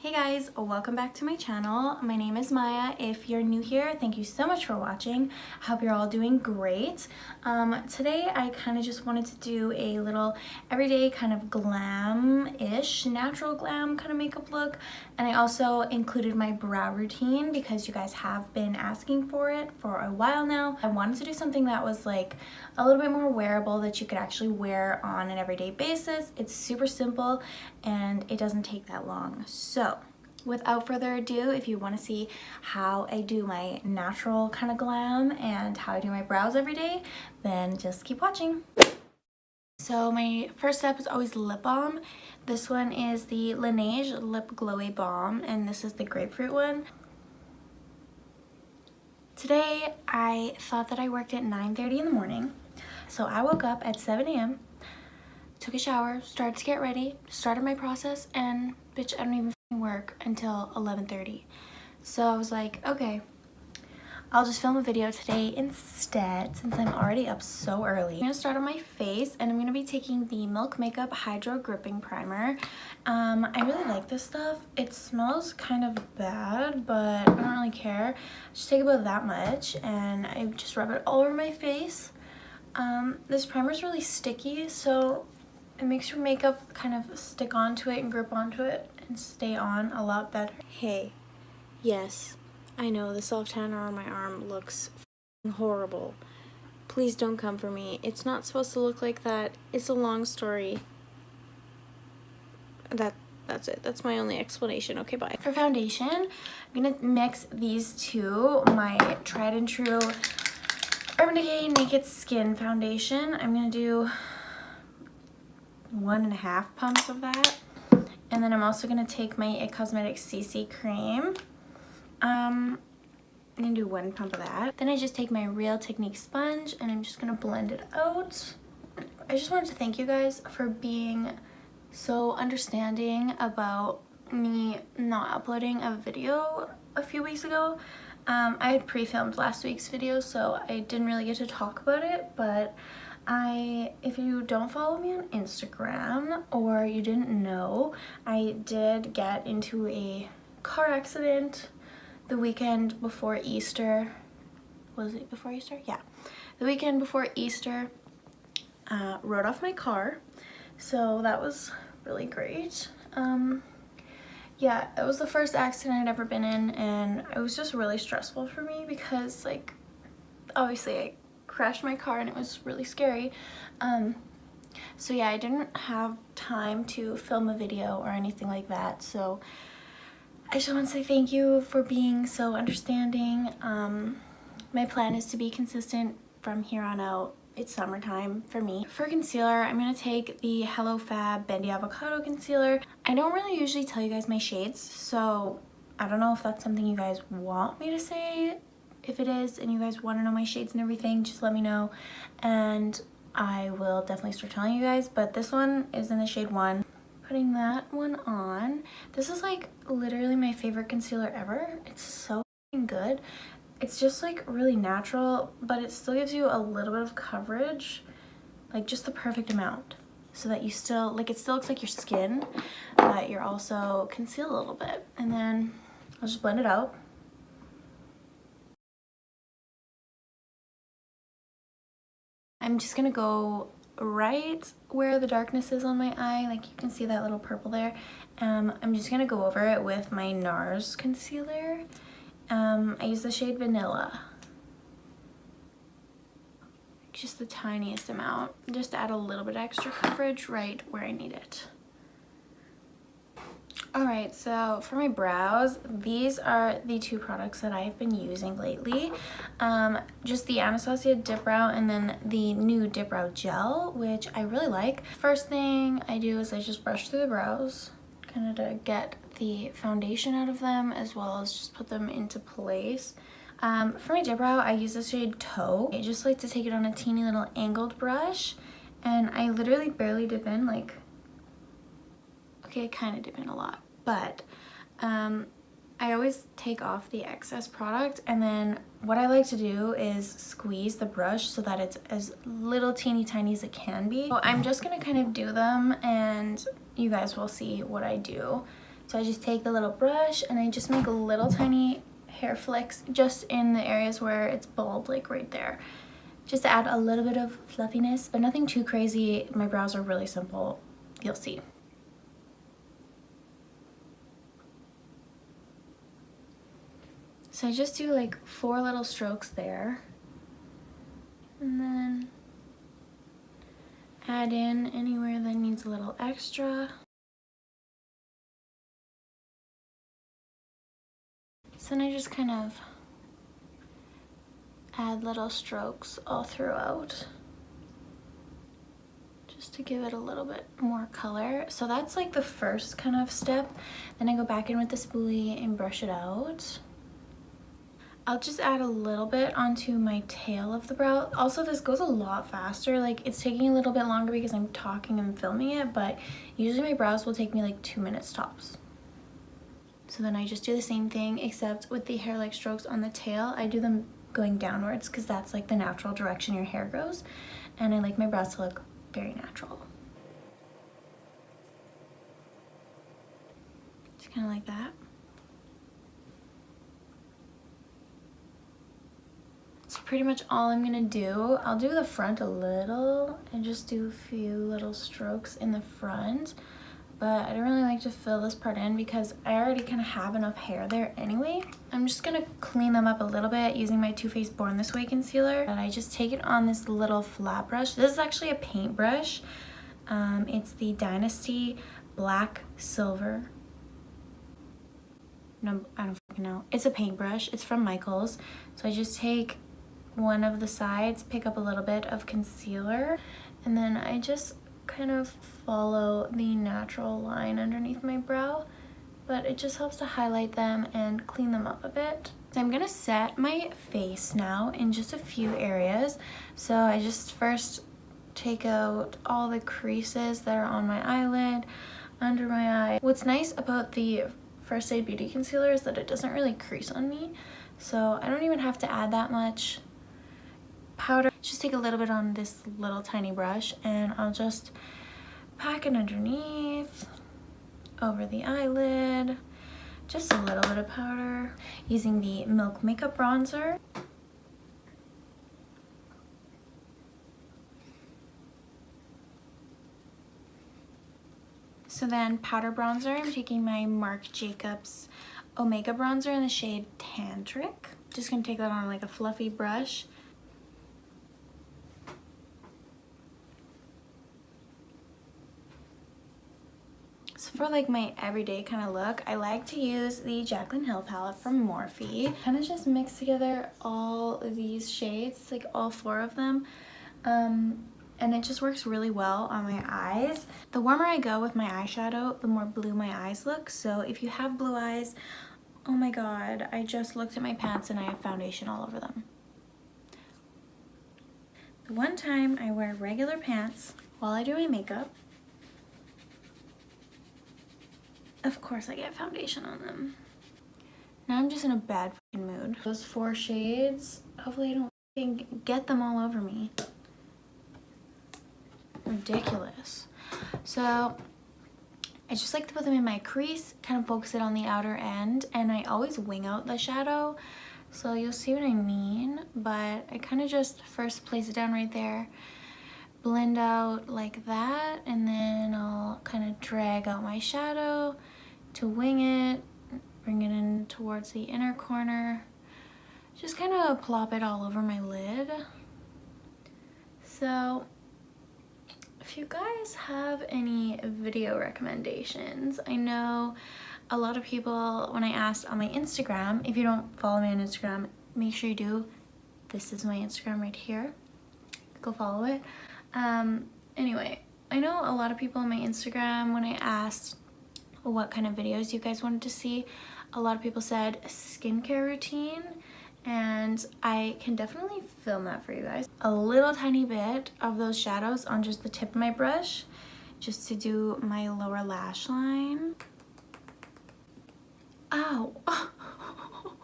Hey guys, welcome back to my channel. My name is Maya. If you're new here, thank you so much for watching. I hope you're all doing great. Today I kind of just wanted to do a little everyday kind of glam-ish, natural glam kind of makeup look. And I also included my brow routine because you guys have been asking for it for a while now. I wanted to do something that was like a little bit more wearable that you could actually wear on an everyday basis. It's super simple and it doesn't take that long. So without further ado, if you want to see how I do my natural kind of glam and how I do my brows every day, then just keep watching. So my first step is always lip balm. This one is the Laneige Lip Glowy Balm, and this is the grapefruit one. Today I thought that I worked at 9:30 in the morning, so I woke up at 7 a.m., took a shower, started to get ready, started my process, and bitch, I don't even work until 11:30. So I was like, okay, I'll just film a video today instead since I'm already up so early. I'm gonna start on my face and I'm gonna be taking the Milk Makeup Hydro Gripping Primer. I really like this stuff. It smells kind of bad, but I don't really care. Just take about that much and I just rub it all over my face. This primer is really sticky, so it makes your makeup kind of stick onto it and grip onto it and stay on a lot better. Hey, yes, I know the soft tanner on my arm looks horrible. Please don't come for me. It's not supposed to look like that. It's a long story. That's it. That's my only explanation. Okay, bye. For foundation, I'm gonna mix these two, my tried and true Urban Decay Naked Skin foundation. I'm gonna do 1.5 pumps of that. And then I'm also going to take my IT Cosmetics CC cream. I'm going to do 1 pump of that. Then I just take my Real Technique sponge and I'm just going to blend it out. I just wanted to thank you guys for being so understanding about me not uploading a video a few weeks ago. I had pre-filmed last week's video, so I didn't really get to talk about it, but if you don't follow me on Instagram or you didn't know, I did get into a car accident the weekend before Easter. Was it before Easter? Yeah. The weekend before Easter, rode off my car. So that was really great. Yeah, it was the first accident I'd ever been in, and it was just really stressful for me because, like, obviously I crashed my car and it was really scary. So yeah, I didn't have time to film a video or anything like that, so I just want to say thank you for being so understanding. My plan is to be consistent from here on out. It's summertime for me. For concealer, I'm going to take the Hello Fab Bendy Avocado Concealer. I don't really usually tell you guys my shades, so I don't know if that's something you guys want me to say. If it is and you guys want to know my shades and everything, just let me know and I will definitely start telling you guys. But this one is in the shade 1. Putting that one on. This is like literally my favorite concealer ever. It's so good. It's just like really natural, but it still gives you a little bit of coverage, like just the perfect amount, so that you still, like, it still looks like your skin, but you're also concealed a little bit. And then I'll just blend it out. I'm just gonna go right where the darkness is on my eye, like you can see that little purple there. I'm just gonna go over it with my NARS concealer. I use the shade Vanilla. Just the tiniest amount, just to add a little bit extra coverage right where I need it. Alright, so for my brows, these are the 2 products that I've been using lately. Just the Anastasia Dip Brow and then the new Dip Brow Gel, which I really like. First thing I do is I just brush through the brows, kind of to get the foundation out of them as well as just put them into place. For my dip brow, I use the shade Taupe. I just like to take it on a teeny little angled brush, and I literally barely dip in, like, okay, I kind of dip in a lot, but I always take off the excess product, and then what I like to do is squeeze the brush so that it's as little teeny tiny as it can be. So I'm just gonna kind of do them and you guys will see what I do. So I just take the little brush and I just make little tiny hair flicks just in the areas where it's bald, like right there. Just to add a little bit of fluffiness, but nothing too crazy. My brows are really simple, you'll see. So I just do like 4 little strokes there. And then add in anywhere that needs a little extra. So then I just kind of add little strokes all throughout, just to give it a little bit more color. So that's like the first kind of step. Then I go back in with the spoolie and brush it out. I'll just add a little bit onto my tail of the brow. Also, this goes a lot faster. Like, it's taking a little bit longer because I'm talking and filming it, but usually my brows will take me like 2 minutes tops. So then I just do the same thing, except with the hair-like strokes on the tail, I do them going downwards because that's like the natural direction your hair goes. And I like my brows to look very natural. Just kind of like that. That's pretty much all I'm gonna do. I'll do the front a little and just do a few little strokes in the front, but I don't really like to fill this part in because I already kind of have enough hair there anyway. I'm just gonna clean them up a little bit using my Too Faced Born This Way concealer. And I just take it on this little flat brush. This is actually a paint brush. It's the Dynasty Black Silver. No, I don't fucking know. It's a paintbrush. It's from Michaels. So I just take one of the sides, pick up a little bit of concealer, and then I just kind of follow the natural line underneath my brow, but it just helps to highlight them and clean them up a bit. So I'm gonna set my face now in just a few areas. So I just first take out all the creases that are on my eyelid, under my eye. What's nice about the First Aid Beauty Concealer is that it doesn't really crease on me, so I don't even have to add that much powder. Just take a little bit on this little tiny brush and I'll just pack it underneath, over the eyelid, just a little bit of powder, using the Milk Makeup Bronzer. So then powder bronzer, I'm taking my Marc Jacobs Omega Bronzer in the shade Tantric. Just gonna take that on like a fluffy brush. So for like my everyday kind of look, I like to use the Jaclyn Hill palette from Morphe. Kind of just mix together all of these shades, like all 4 of them. And it just works really well on my eyes. The warmer I go with my eyeshadow, the more blue my eyes look. So if you have blue eyes, oh my god, I just looked at my pants and I have foundation all over them. The one time I wear regular pants while I do my makeup, of course I get foundation on them. Now I'm just in a bad fucking mood. Those 4 shades, hopefully I don't fucking get them all over me. Ridiculous. So I just like to put them in my crease, kind of focus it on the outer end, and I always wing out the shadow, so you'll see what I mean. But I kind of just first place it down right there, blend out like that, and then I'll kind of drag out my shadow to wing it, bring it in towards the inner corner, just kind of plop it all over my lid. So if you guys have any video recommendations, I know a lot of people, when I asked on my Instagram, if you don't follow me on Instagram, make sure you do. This is my Instagram right here. Go follow it. Anyway, I know a lot of people on my Instagram, when I asked what kind of videos you guys wanted to see, a lot of people said a skincare routine, and I can definitely film that for you guys. A little tiny bit of those shadows on just the tip of my brush, just to do my lower lash line. Ow! I'm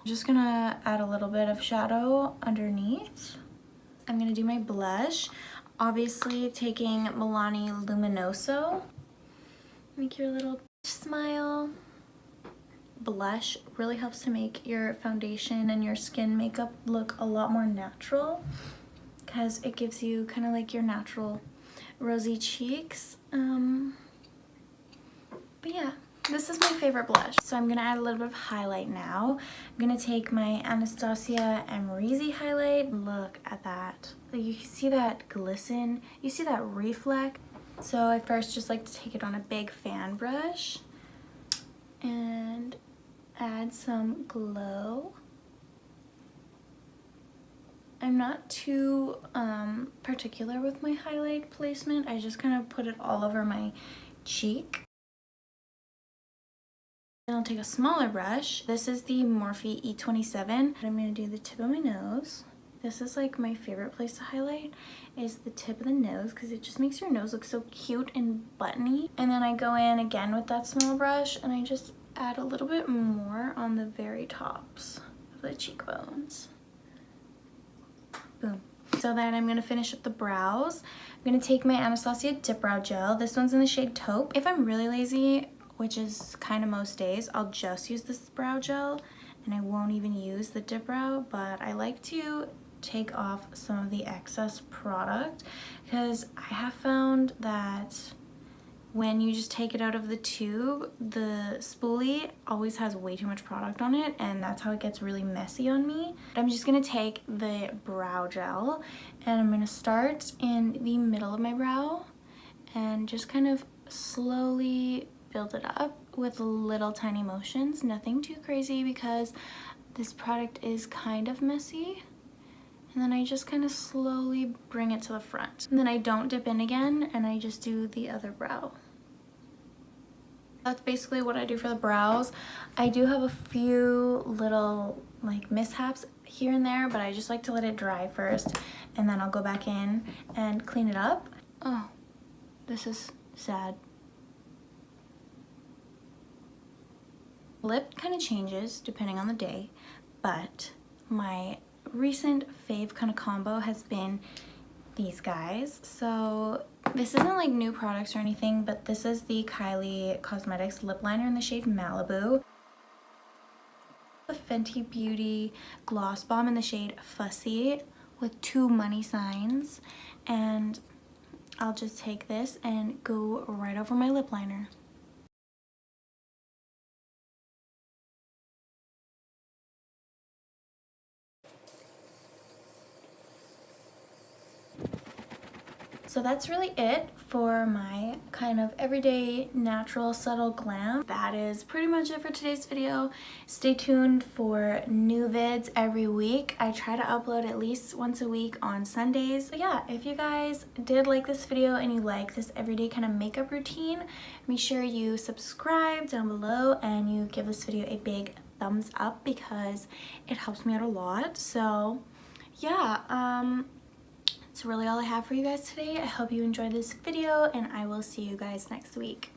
just gonna add a little bit of shadow underneath. I'm gonna do my blush. Obviously taking Milani Luminoso. Make your little smile. blush really helps to make your foundation and your skin makeup look a lot more natural, because it gives you kind of like your natural rosy cheeks. But yeah, this is my favorite blush. So I'm gonna add a little bit of highlight now. I'm gonna take my Anastasia Amrezy highlight. Look at that. You see that glisten? You see that reflect? So I first just like to take it on a big fan brush and add some glow. I'm not too particular with my highlight placement. I just kind of put it all over my cheek. Then I'll take a smaller brush. This is the Morphe E27. I'm going to do the tip of my nose. This is like my favorite place to highlight, is the tip of the nose, because it just makes your nose look so cute and buttony. And then I go in again with that small brush and I just add a little bit more on the very tops of the cheekbones. Boom. So then I'm going to finish up the brows. I'm going to take my Anastasia Dip Brow Gel. This one's in the shade Taupe. If I'm really lazy, which is kind of most days, I'll just use this brow gel and I won't even use the dip brow, but I like to take off some of the excess product, because I have found that when you just take it out of the tube, the spoolie always has way too much product on it, and that's how it gets really messy on me. I'm just gonna take the brow gel and I'm gonna start in the middle of my brow and just kind of slowly build it up with little tiny motions, nothing too crazy because this product is kind of messy. And then I just kind of slowly bring it to the front. And then I don't dip in again and I just do the other brow. That's basically what I do for the brows. I do have a few little like mishaps here and there, but I just like to let it dry first and then I'll go back in and clean it up. Oh, this is sad. Lip kind of changes depending on the day, but my recent fave kind of combo has been these guys. So this isn't like new products or anything, but this is the Kylie Cosmetics lip liner in the shade Malibu. The Fenty Beauty gloss bomb in the shade Fussy with 2 money signs, and I'll just take this and go right over my lip liner. So that's really it for my kind of everyday natural subtle glam. That is pretty much it for today's video. Stay tuned for new vids every week. I try to upload at least once a week on Sundays. So yeah, if you guys did like this video and you like this everyday kind of makeup routine, make sure you subscribe down below and you give this video a big thumbs up because it helps me out a lot. So yeah, that's really all I have for you guys today. I hope you enjoyed this video and I will see you guys next week.